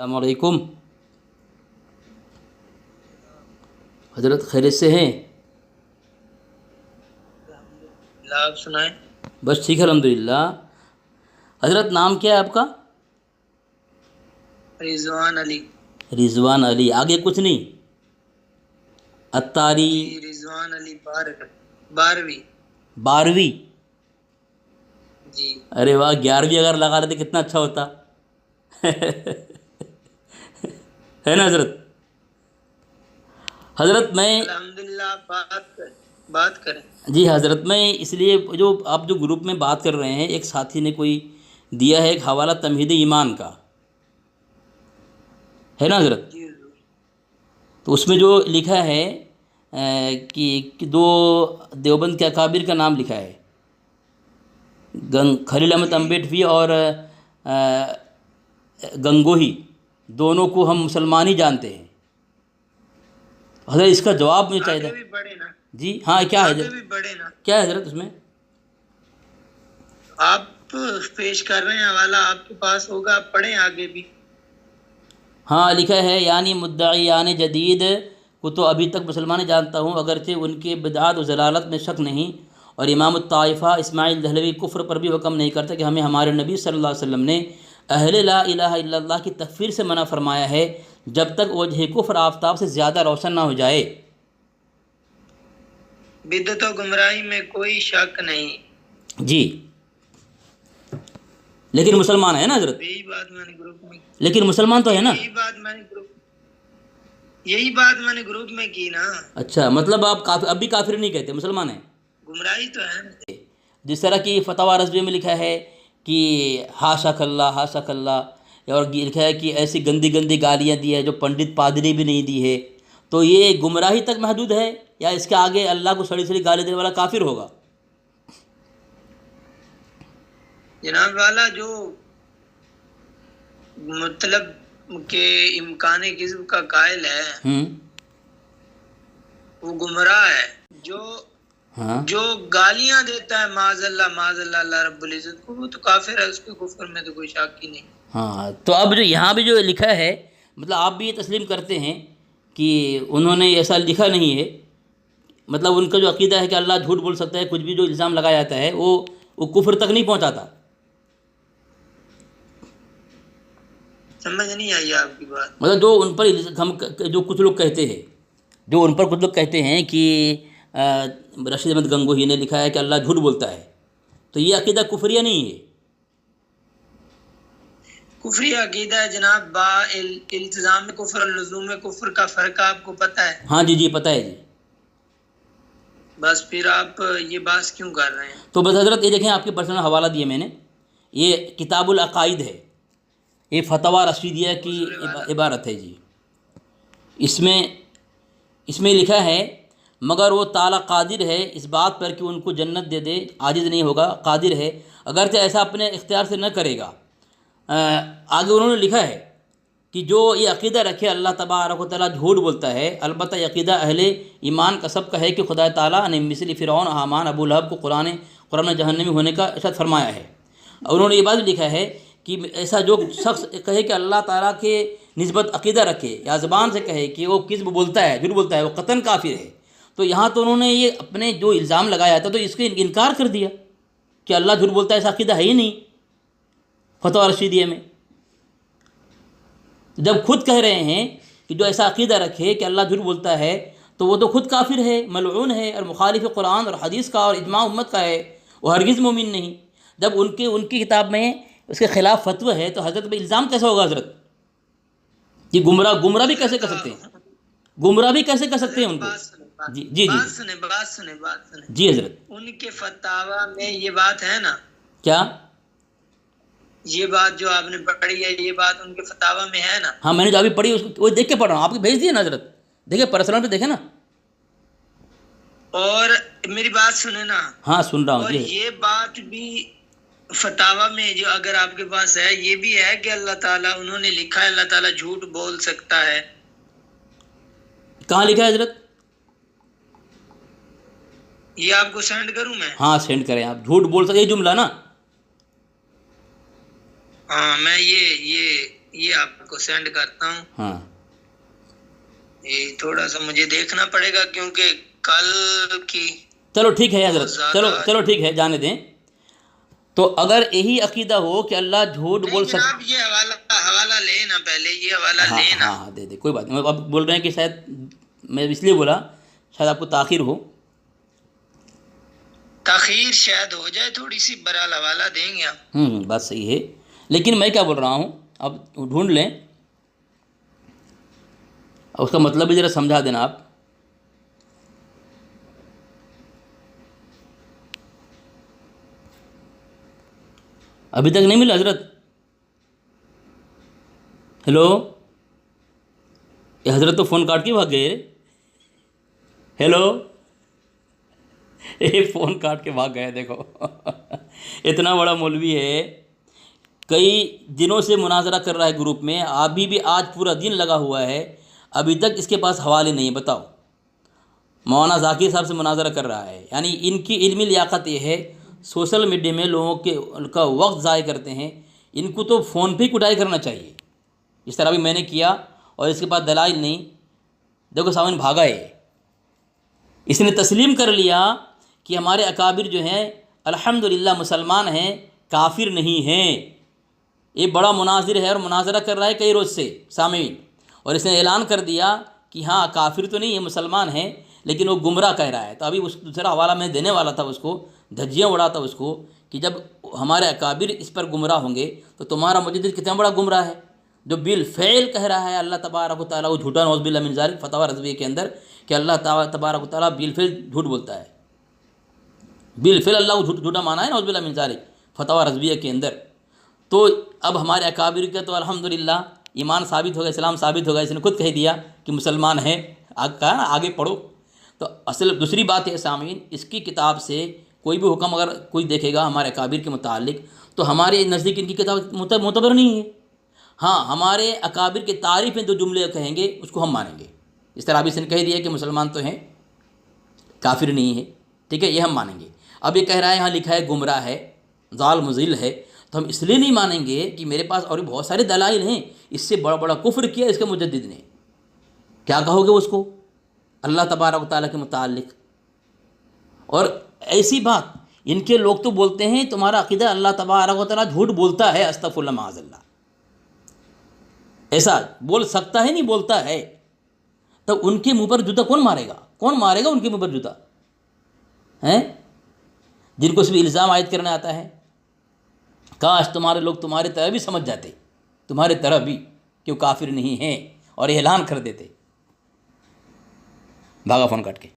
अस्सलामुअलैकुम हज़रत, खैरियत से हैं? आप सुनाएं। बस ठीक है अल्हम्दुलिल्लाह। हज़रत, नाम क्या है आपका? रिजवान अली। रिजवान अली, आगे कुछ नहीं? अत्तारी? जी, रिजवान अली 12वीं। 12वीं? जी, अरे वाह, 11वीं अगर लगा लेते कितना अच्छा होता। है ना हज़रत? हज़रत मैं अल्हम्दुलिल्लाह। आप बात करें। जी हज़रत, मैं इसलिए जो आप जो ग्रुप में बात कर रहे हैं, एक साथी ने कोई दिया है एक हवाला तमहीद ईमान का, है ना हज़रत? जी हुजूर। तो उसमें जो लिखा है कि दो देवबंद के अकाबिर का नाम लिखा है, खलील अहमद जी, अम्बेडवी और गंगोही, दोनों को हम मुसलमान ही जानते हैं। हज़रत, इसका जवाब मुझे चाहिए आगे था। भी बढ़े ना। जी हाँ, क्या है आगे हज़रत? भी बढ़े ना। क्या है हज़रत उसमें? आप पेश कर रहे हैं हवाला, आपके पास होगा, आप पढ़ें आगे भी। हाँ, लिखा है यानी मुद्दईयान जदीद को तो अभी तक मुसलमान जानता हूँ, अगरचे उनके बिदअत और ज़लालत में शक नहीं, और इमाम ताइफ़ा इस्माइल दहलवी कुफ्र पर भी हुक्म नहीं करता कि हमें हमारे नबी सल्लल्लाहु अलैहि वसल्लम ने अहले ला इलाहा इल्लल्लाह की तकफ़ीर से मना फरमाया है, जब तक वजह कुफ्र आफ्ताब से ज़्यादा रोशन ना हो जाए। बिदअत और गुमराही में कोई शक नहीं। जी, लेकिन मुसलमान है ना हज़रत? यही बात मैंने ग्रुप में लेकिन मुसलमान तो है ना? यही बात मैंने ग्रुप में की ना। अच्छा, मतलब आप काफिर, अब भी काफिर नहीं कहते, मुसलमान हैं? गुमराही तो है ना। जिस तरह की फतवा रज़वी में लिखा है कि हाशा कल्ला हाशा कल्ला, और ये लिखा है कि ऐसी गंदी गंदी गालियाँ दी है जो पंडित पादरी भी नहीं दी है, तो ये गुमराही तक महदूद है या इसके आगे अल्लाह को सड़ी सड़ी गाली देने वाला काफिर होगा? जनाब वाला, जो मतलब के इम्कान किस्म का कायल है वो गुमराह है। जो हाँ जो गालियां देता है माजल्ला अल्लाह रब्बुल इज्जत को, वो तो काफिर है, उसके कुफर में तो कोई शक ही नहीं। हाँ, तो अब जो यहाँ भी जो लिखा है, मतलब आप भी ये तस्लीम करते हैं कि उन्होंने ऐसा लिखा नहीं है, मतलब उनका जो अकीदा है कि अल्लाह झूठ बोल सकता है, कुछ भी जो इल्ज़ाम लगाया जाता है वो कुफ्र तक नहीं पहुँचाता। समझ नहीं आई आपकी बात। मतलब जो उन पर हम जो कुछ लोग कहते हैं, जो उन पर कुछ लोग कहते हैं कि रशीद अहमद गंगोही ने लिखा है कि अल्लाह झूठ बोलता है, तो ये अकीदा कुफरिया नहीं है? कुफरी अकीदा है जनाब। इल्तिजाम में कुफर और लुज़ूम में कुफर का फ़र्क आपको पता है? हाँ जी जी, पता है जी। बस फिर आप ये बात क्यों कर रहे हैं? तो बस हज़रत, ये देखें, आपके पर्सनल हवाला दिए मैंने, ये किताबुल अकाइद है, ये फतवा रशीदिया की इबारत है जी। इसमें इसमें लिखा है, मगर वो ताला कादिर है इस बात पर कि उनको जन्नत दे दे, आजिज़ नहीं होगा, कादिर है, अगरचे ऐसा अपने इख्तियार से न करेगा। आगे उन्होंने लिखा है कि जो ये अक़ीदा रखे अल्लाह तबारक व तआला झूठ बोलता है, अलबत्ता ये अक़ीदा अहले ईमान का सबका है कि खुदा ताला ने मिस्ल फ़िरऔन, हामान, अबू लहब को कुरान जहन्नमी होने का इरशाद फरमाया है। और उन्होंने ये बात भी लिखा है कि ऐसा जो शख्स कहे कि अल्लाह ताला के निस्बत अक़ीदा रखे या ज़बान से कहे कि वो किस्ब बोलता है, झूठ बोलता है, वो कतन काफिर है। तो यहाँ तो उन्होंने ये अपने जो इल्ज़ाम लगाया था तो इसके इनकार कर दिया कि अल्लाह झूठ बोलता है, ऐसा अक़ीदा है ही नहीं फतवा रशीदिया में। जब खुद कह रहे हैं कि जो ऐसा अक़ीदा रखे कि अल्लाह झूठ बोलता है, तो वो तो खुद काफिर है, मलऊन है, और मुखालिफ कुरान और हदीस का और इजमा उम्मत का है, वो हरगिज़ मोमिन नहीं। जब उनकी किताब में उसके ख़िलाफ़ फतवा है तो हज़रत पर इल्ज़ाम कैसा होगा हज़रत? कि गुमराह भी कैसे कर सकते हैं? गुमराह भी कैसे कर सकते हैं उनको? जी जी जी बात सुने। जी हज़रत। उनके फतावा में ये बात है ना। क्या? ये बात जो आपने पढ़ी है, ये बात उनके फतावा में है ना। हाँ, मैंने जो अभी पढ़ी उसको वो देख के पढ़ रहा हूँ, आपको भेज दिया ना हज़रत, देखिए पर्सनल पे देखे ना। और मेरी बात सुने ना। हाँ, सुन रहा हूँ और जी। ये बात भी फतावा में जो अगर आपके पास है, ये भी है कि अल्लाह ताला, उन्होंने लिखा है अल्लाह ताला झूठ बोल सकता है। कहाँ लिखा है हज़रत? ये आपको सेंड करूं मैं? हाँ, सेंड करें। आप झूठ बोल सकते, ये जुमला ना? हाँ, मैं ये ये आपको सेंड करता हूँ। हाँ ये थोड़ा सा मुझे देखना पड़ेगा क्योंकि कल की चलो ठीक है हजरत, बहुत ज्यादा चलो चलो ठीक है, जाने दें। तो अगर यही अकीदा हो कि अल्लाह झूठ नहीं बोल जनाब, ये हवाला हवाला लेना, पहले ये हवाला हाँ लेना। हाँ हाँ, दे दे, कोई बात नहीं। अब बोल रहे हैं कि शायद मैं इसलिए बोला शायद आपको ताख़ीर हो। ताखीर शायद हो जाए थोड़ी सी, बहरहाल हवाला देंगे आप। बात सही है, लेकिन मैं क्या बोल रहा हूँ, अब ढूंढ लें, अब उसका मतलब भी ज़रा समझा देना आप। अभी तक नहीं मिला हजरत? हेलो, ये हजरत तो फ़ोन काट के भाग गए। हेलो ये फ़ोन काट के भाग गए, देखो इतना बड़ा मौलवी है, कई दिनों से मुनाजरा कर रहा है ग्रुप में, अभी भी आज पूरा दिन लगा हुआ है, अभी तक इसके पास हवाले नहीं है। बताओ, मौलाना जाकिर साहब से मुनाजरा कर रहा है। यानी इनकी इल्मी लियाकत ये है, सोशल मीडिया में लोगों के का वक्त ज़ाय करते हैं। इनको तो फ़ोन पे कुटाई करना चाहिए, इस तरह भी मैंने किया, और इसके बाद दलाइल नहीं। देखो सामने भागा है, इसने तस्लीम कर लिया कि हमारे अकाबिर जो हैं अल्हम्दुलिल्लाह मुसलमान हैं, काफिर नहीं हैं। ये बड़ा मुनाजिर है और मुनाजरा कर रहा है कई रोज़ से सामीन, और इसने ऐलान कर दिया कि हाँ काफिर तो नहीं है, मुसलमान है, लेकिन वो गुमराह कह रहा है। तो अभी उस दूसरा हवाला मैं देने वाला था उसको, धज्जियाँ उड़ाता उसको कि जब हमारे अकाबिर इस पर गुमराह होंगे तो तुम्हारा मुजद्दिद कितना बड़ा गुमराह है, जो बिल फ़ैल कह रहा है अल्लाह तबारक व तआला, वो झूठा नौज़ बिल्लाह मिन ज़ालिक, फतवा रज़विया के अंदर, कि अल्लाह तबारक व तआला बिल फ़ैल झूठ बोलता है। बिल फ़ैल अल्लाह को झूठा माना है नौज़ बिल्लाह मिन ज़ालिक, फतवा रज़विया के अंदर। तो अब हमारे अकाबिर का तो अल्हम्दुलिल्लाह ईमान साबित होगा, इस्लाम साबित होगा, इसने खुद कह दिया कि मुसलमान है। कहा ना आगे पढ़ो। तो असल दूसरी बात है सामीन, इसकी किताब से कोई भी हुक्म अगर कोई देखेगा हमारे अकाबिर के मुतालिक, तो हमारे नज़दीक इनकी किताब मुतबर नहीं है। हाँ, हमारे अकाबिर के तारीफ़ में जो जुमले कहेंगे उसको हम मानेंगे। इस तरह अभी इसने कह दिया कि मुसलमान तो हैं, काफिर नहीं है, ठीक है, ये हम मानेंगे। अब ये कह रहा है यहाँ लिखा है गुमराह है, ज़ाल मुज़िल है, तो हम इसलिए नहीं मानेंगे कि मेरे पास और भी बहुत सारे दलाइल हैं, इससे बड़ा बड़ा कुफ्र किया इसके मुजद्दिद ने। क्या कहोगे उसको अल्लाह तबारक व तआला के मुतालिक? और ऐसी बात इनके लोग तो बोलते हैं तुम्हारा अक़ीदा अल्लाह तबारक व तआला झूठ बोलता है, अस्तग़फिरुल्लाह माअज़ल्लाह, ऐसा बोल सकता है, नहीं बोलता है। तो उनके मुंह पर जूता कौन मारेगा? कौन मारेगा उनके मुंह पर जूता? हैं जिनको सिर्फ इल्ज़ाम आयद करने आता है। काश तुम्हारे लोग तुम्हारे तरह भी समझ जाते, तुम्हारे तरह भी, कि वो काफिर नहीं हैं, और ऐलान कर देते। भागा फ़ोन काट के।